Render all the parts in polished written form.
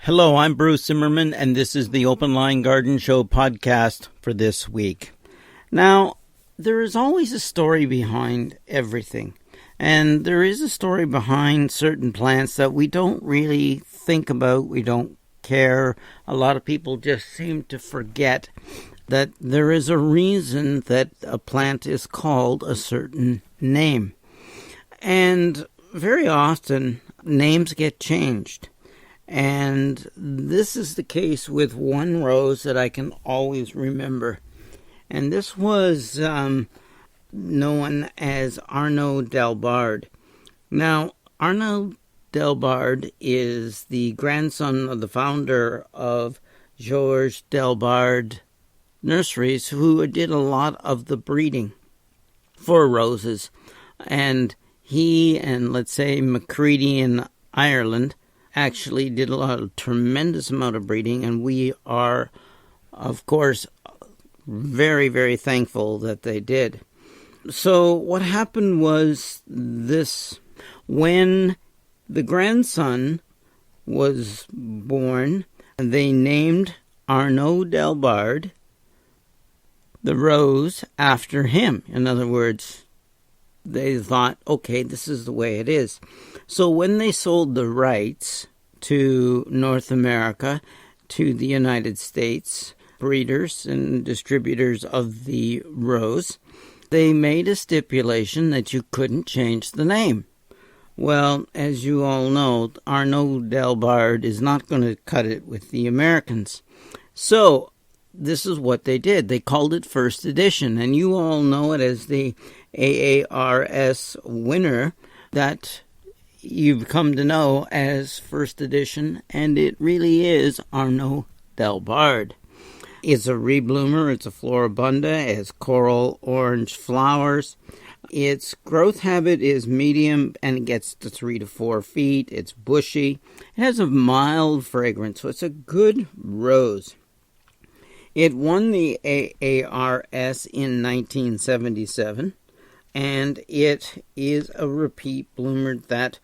Hello, I'm Bruce Zimmerman, and this is the Open Line Garden Show podcast for this week. Now, there is always a story behind everything, and there is a story behind certain plants that we don't really think about, we don't care. A lot of people just seem to forget that there is a reason that a plant is called a certain name. And very often, names get changed. And this is the case with one rose that I can always remember. And this was known as Arnaud Dalbard. Now, Arnaud Dalbard is the grandson of the founder of Georges Dalbard Nurseries, who did a lot of the breeding for roses. And he and, let's say, Macready in Ireland actually did a tremendous amount of breeding, and we are, of course, very, very thankful that they did. So what happened was this: when the grandson was born, they named Arnaud Dalbard the rose after him. In other words, they thought, okay, this is the way it is. So when they sold the rights to North America, to the United States, breeders and distributors of the rose, they made a stipulation that you couldn't change the name. Well, as you all know, Arnaud Dalbard is not going to cut it with the Americans. So this is what they did. They called it First Edition, and you all know it as the AARS winner that you've come to know as First Edition, and it really is Arnaud Dalbard. It's a rebloomer, it's a floribunda, it has coral orange flowers. Its growth habit is medium, and it gets to 3 to 4 feet. It's bushy. It has a mild fragrance, so it's a good rose. It won the AARS in 1977, and it is a repeat bloomer that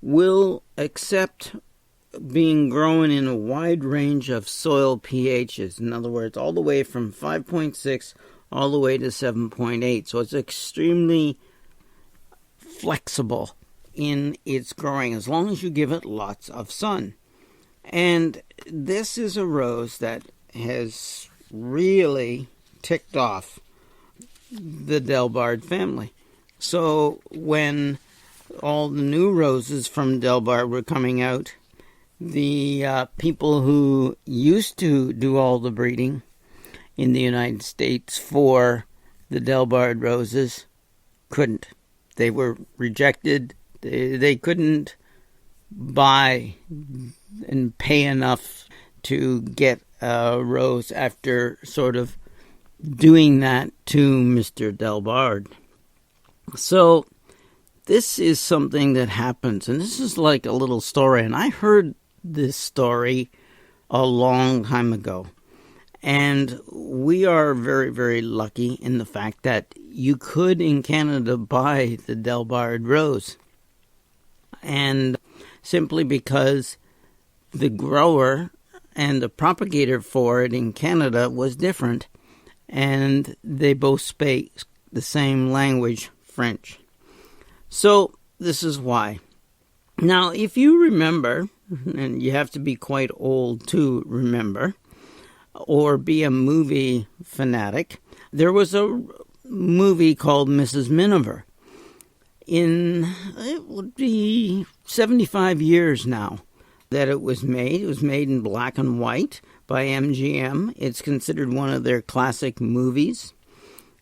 will accept being grown in a wide range of soil pHs. In other words, all the way from 5.6 all the way to 7.8. So it's extremely flexible in its growing as long as you give it lots of sun. And this is a rose that has really ticked off the Dalbard family. So when all the new roses from Dalbard were coming out, the people who used to do all the breeding in the United States for the Dalbard roses couldn't. They were rejected. They couldn't buy and pay enough to get a rose after sort of doing that to Mr. Dalbard. So this is something that happens, and this is like a little story, and I heard this story a long time ago. And we are very, very lucky in the fact that you could in Canada buy the Dalbard rose. And simply because the grower and the propagator for it in Canada was different, and they both speak the same language, French. So this is why. Now, if you remember, and you have to be quite old to remember, or be a movie fanatic, there was a movie called Mrs. Miniver. It would be 75 years now that it was made. It was made in black and white by MGM. It's considered one of their classic movies.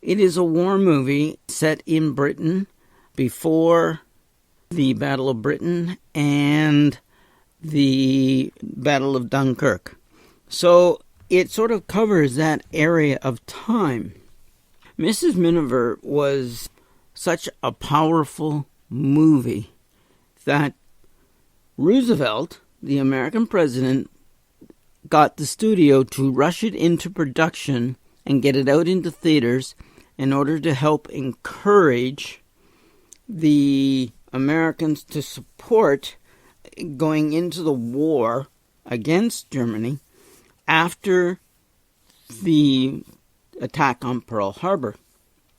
It is a war movie set in Britain before the Battle of Britain and the Battle of Dunkirk. So it sort of covers that area of time. Mrs. Miniver was such a powerful movie that Roosevelt, the American president, got the studio to rush it into production and get it out into theaters in order to help encourage the Americans to support going into the war against Germany after the attack on Pearl Harbor.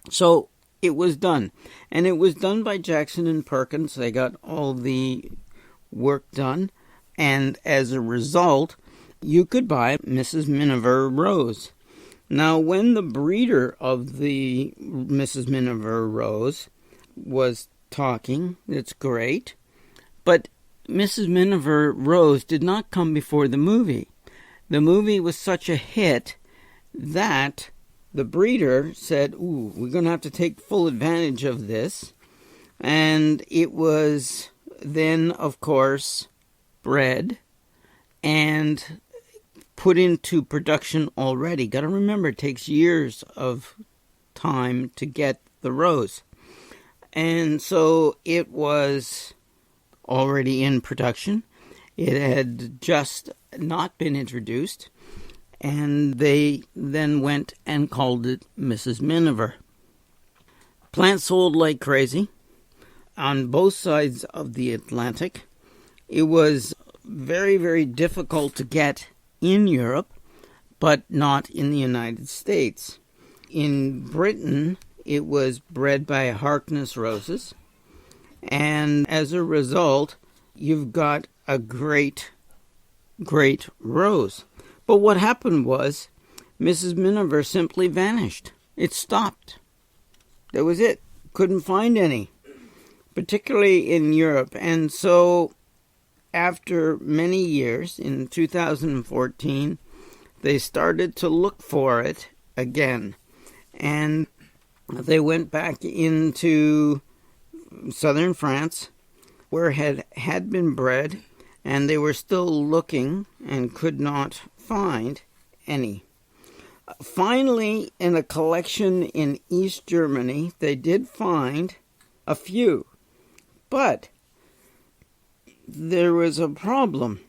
So it was done. And it was done by Jackson and Perkins. They got all the work done. And as a result, you could buy Mrs. Miniver Rose. Now, when the breeder of the Mrs. Miniver Rose was talking, it's great. But Mrs. Miniver Rose did not come before the movie. The movie was such a hit that the breeder said, ooh, we're going to have to take full advantage of this. And it was then, of course, bred and put into production already. Got to remember, it takes years of time to get the rose. And so it was already in production. It had just not been introduced. And they then went and called it Mrs. Miniver. Plant sold like crazy on both sides of the Atlantic. It was very, very difficult to get in Europe, but not in the United States. In Britain, it was bred by Harkness Roses. And as a result, you've got a great, great rose. But what happened was, Mrs. Miniver simply vanished. It stopped. That was it. Couldn't find any, particularly in Europe. And so, after many years, in 2014, they started to look for it again. And they went back into southern France, where it had been bred, and they were still looking and could not find any. Finally, in a collection in East Germany, they did find a few. But there was a problem.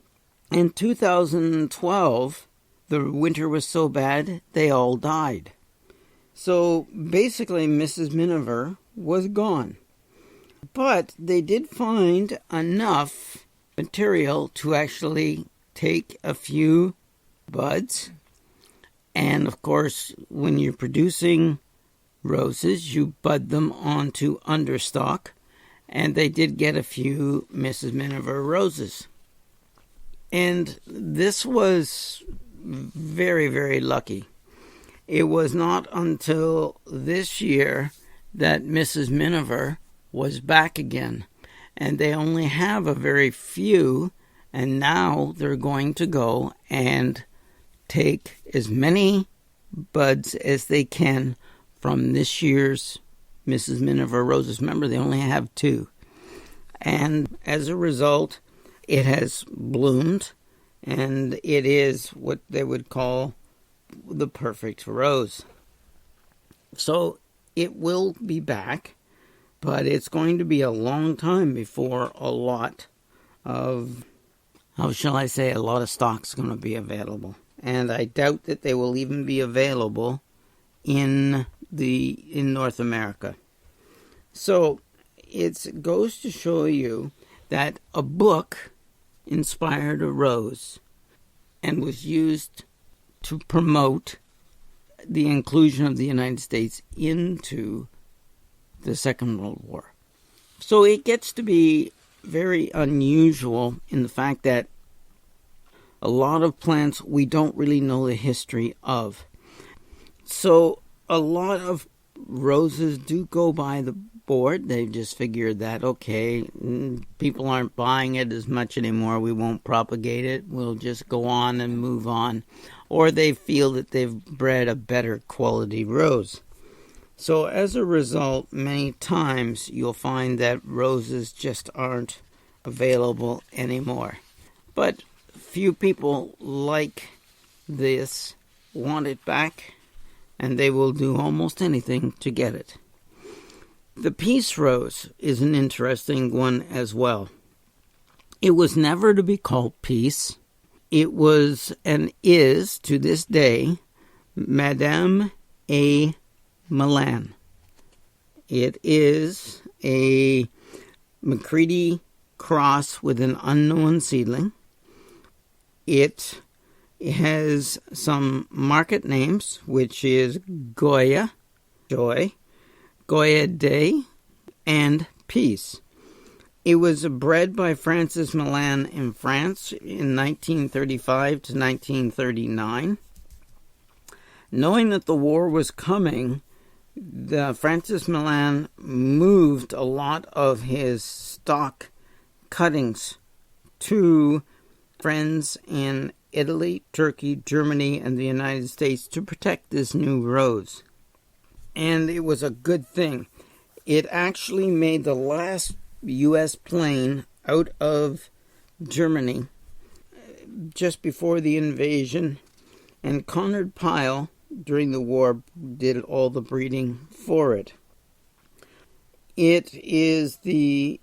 In 2012, the winter was so bad, they all died. So basically, Mrs. Miniver was gone. But they did find enough material to actually take a few buds. And of course, when you're producing roses, you bud them onto understock. And they did get a few Mrs. Miniver roses. And this was very, very lucky. It was not until this year that Mrs. Miniver was back again. And they only have a very few, and now they're going to go and take as many buds as they can from this year's Mrs. Miniver roses. Remember, they only have 2. And as a result, it has bloomed, and it is what they would call the perfect rose. So it will be back, but it's going to be a long time before a lot of, a lot of stock's going to be available. And I doubt that they will even be available in North America. So it goes to show you that a book inspired a rose and was used to promote the inclusion of the United States into the Second World War. So it gets to be very unusual in the fact that a lot of plants we don't really know the history of. So a lot of roses do go by the board. They just figured that, okay, people aren't buying it as much anymore. We won't propagate it. We'll just go on and move on. Or they feel that they've bred a better quality rose. So as a result, many times you'll find that roses just aren't available anymore. But few people like this want it back, and they will do almost anything to get it. The peace rose is an interesting one as well. It was never to be called peace. It was and is, to this day, Madame A. Milan. It is a McCready cross with an unknown seedling. It has some market names, which is Goya, joy, Goya Day, and peace. It was bred by Francis Milan in France in 1935 to 1939. Knowing that the war was coming, Francis Milan moved a lot of his stock cuttings to friends in Italy, Turkey, Germany, and the United States to protect this new rose. And it was a good thing. It actually made the last U.S. plane out of Germany just before the invasion, and Conard Pyle, during the war, did all the breeding for it. The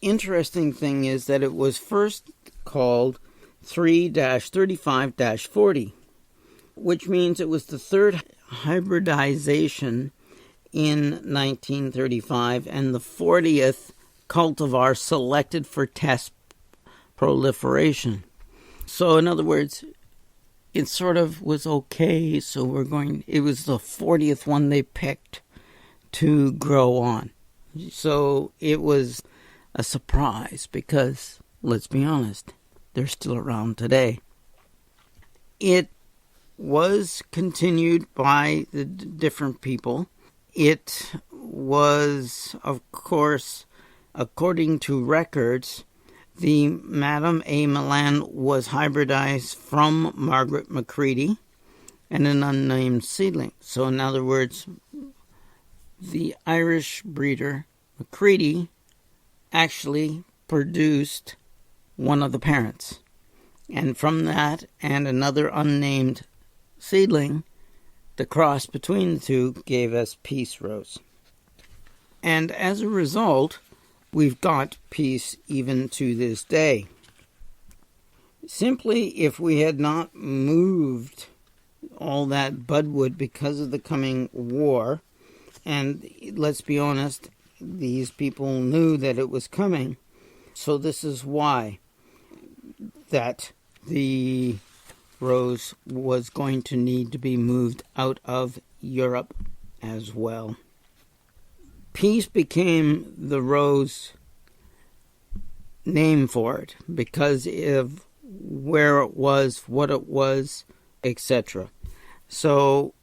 interesting thing is that it was first called 3-35-40, which means it was the third hybridization in 1935 and the 40th cultivar selected for test proliferation. So in other words, it sort of was okay, so it was the 40th one they picked to grow on. So it was a surprise because, let's be honest, they're still around today. It was continued by the different people. It was, of course, according to records, the Madame A. Milan was hybridized from Margaret Macready and an unnamed seedling. So in other words, the Irish breeder Macready actually produced one of the parents. And from that and another unnamed seedling, the cross between the two gave us Peace Rose. And as a result, we've got peace even to this day. Simply, if we had not moved all that budwood because of the coming war, and let's be honest, these people knew that it was coming, so this is why that the rose was going to need to be moved out of Europe as well. Peace became the rose name for it because of where it was, what it was, etc. So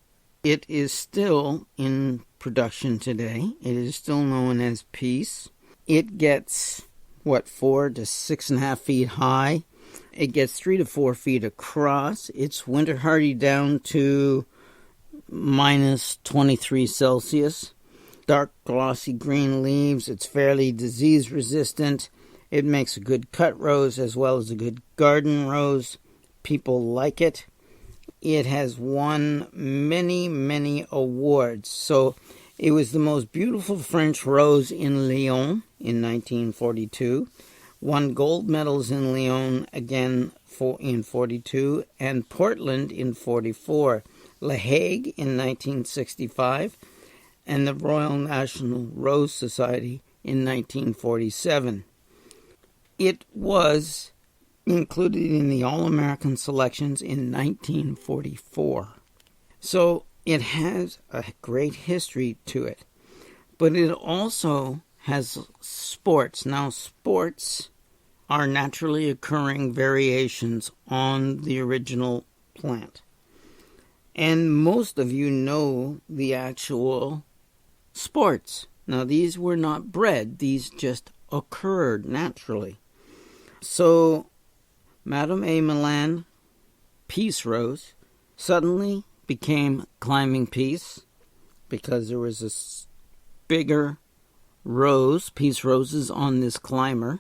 it is still in production today. It is still known as Peace. It gets, 4 to 6.5 feet high. It gets 3 to 4 feet across. It's winter hardy down to minus 23 Celsius. Dark glossy green leaves. It's fairly disease resistant. It makes a good cut rose as well as a good garden rose. People like it. It has won many, many awards. So it was the most beautiful French rose in Lyon in 1942. Won gold medals in Lyon again in 42 and Portland in 44. La Hague in 1965 and the Royal National Rose Society in 1947. It was included in the All-American selections in 1944. So it has a great history to it. But it also has sports. Now, sports are naturally occurring variations on the original plant. And most of you know the actual sports. Now, these were not bred. These just occurred naturally. So, Madame A. Milan Peace Rose suddenly became Climbing Peace because there was a bigger rose, peace roses, on this climber,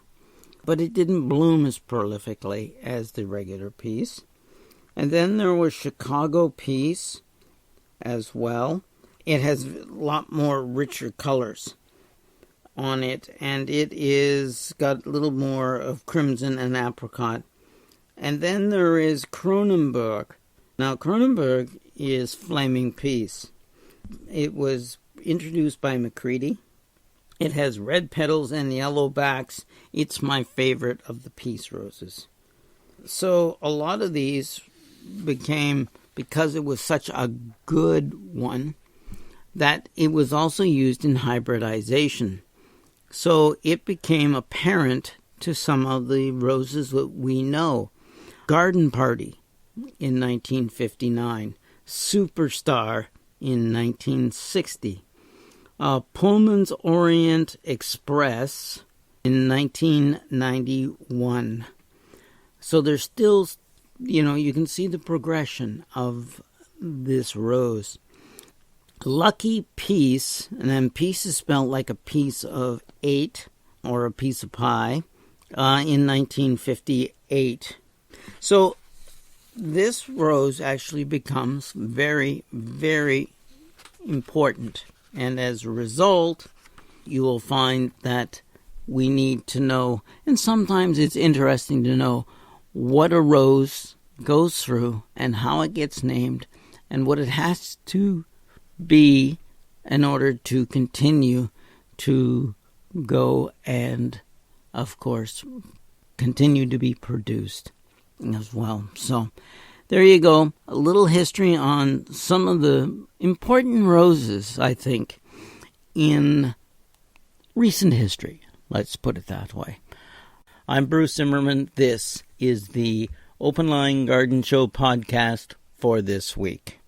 but it didn't bloom as prolifically as the regular peace. And then there was Chicago Peace as well. It has a lot more richer colors on it, and it is got a little more of crimson and apricot. And then there is Kronenberg. Now, Kronenberg is Flaming Peace. It was introduced by Macready. It has red petals and yellow backs. It's my favorite of the peace roses. So a lot of these became, because it was such a good one, that it was also used in hybridization. So it became apparent to some of the roses that we know. Garden Party in 1959. Superstar in 1960. Pullman's Orient Express in 1991. So there's still, you can see the progression of this rose. Lucky Peace, and then peace is spelled like a piece of 8 or a piece of pie, in 1958. So this rose actually becomes very, very important. And as a result, you will find that we need to know, and sometimes it's interesting to know, what a rose goes through and how it gets named and what it has to be in order to continue to go and, of course, continue to be produced as well. So there you go, a little history on some of the important roses, I think, in recent history. Let's put it that way. I'm Bruce Zimmerman. This is the Open Line Garden Show podcast for this week.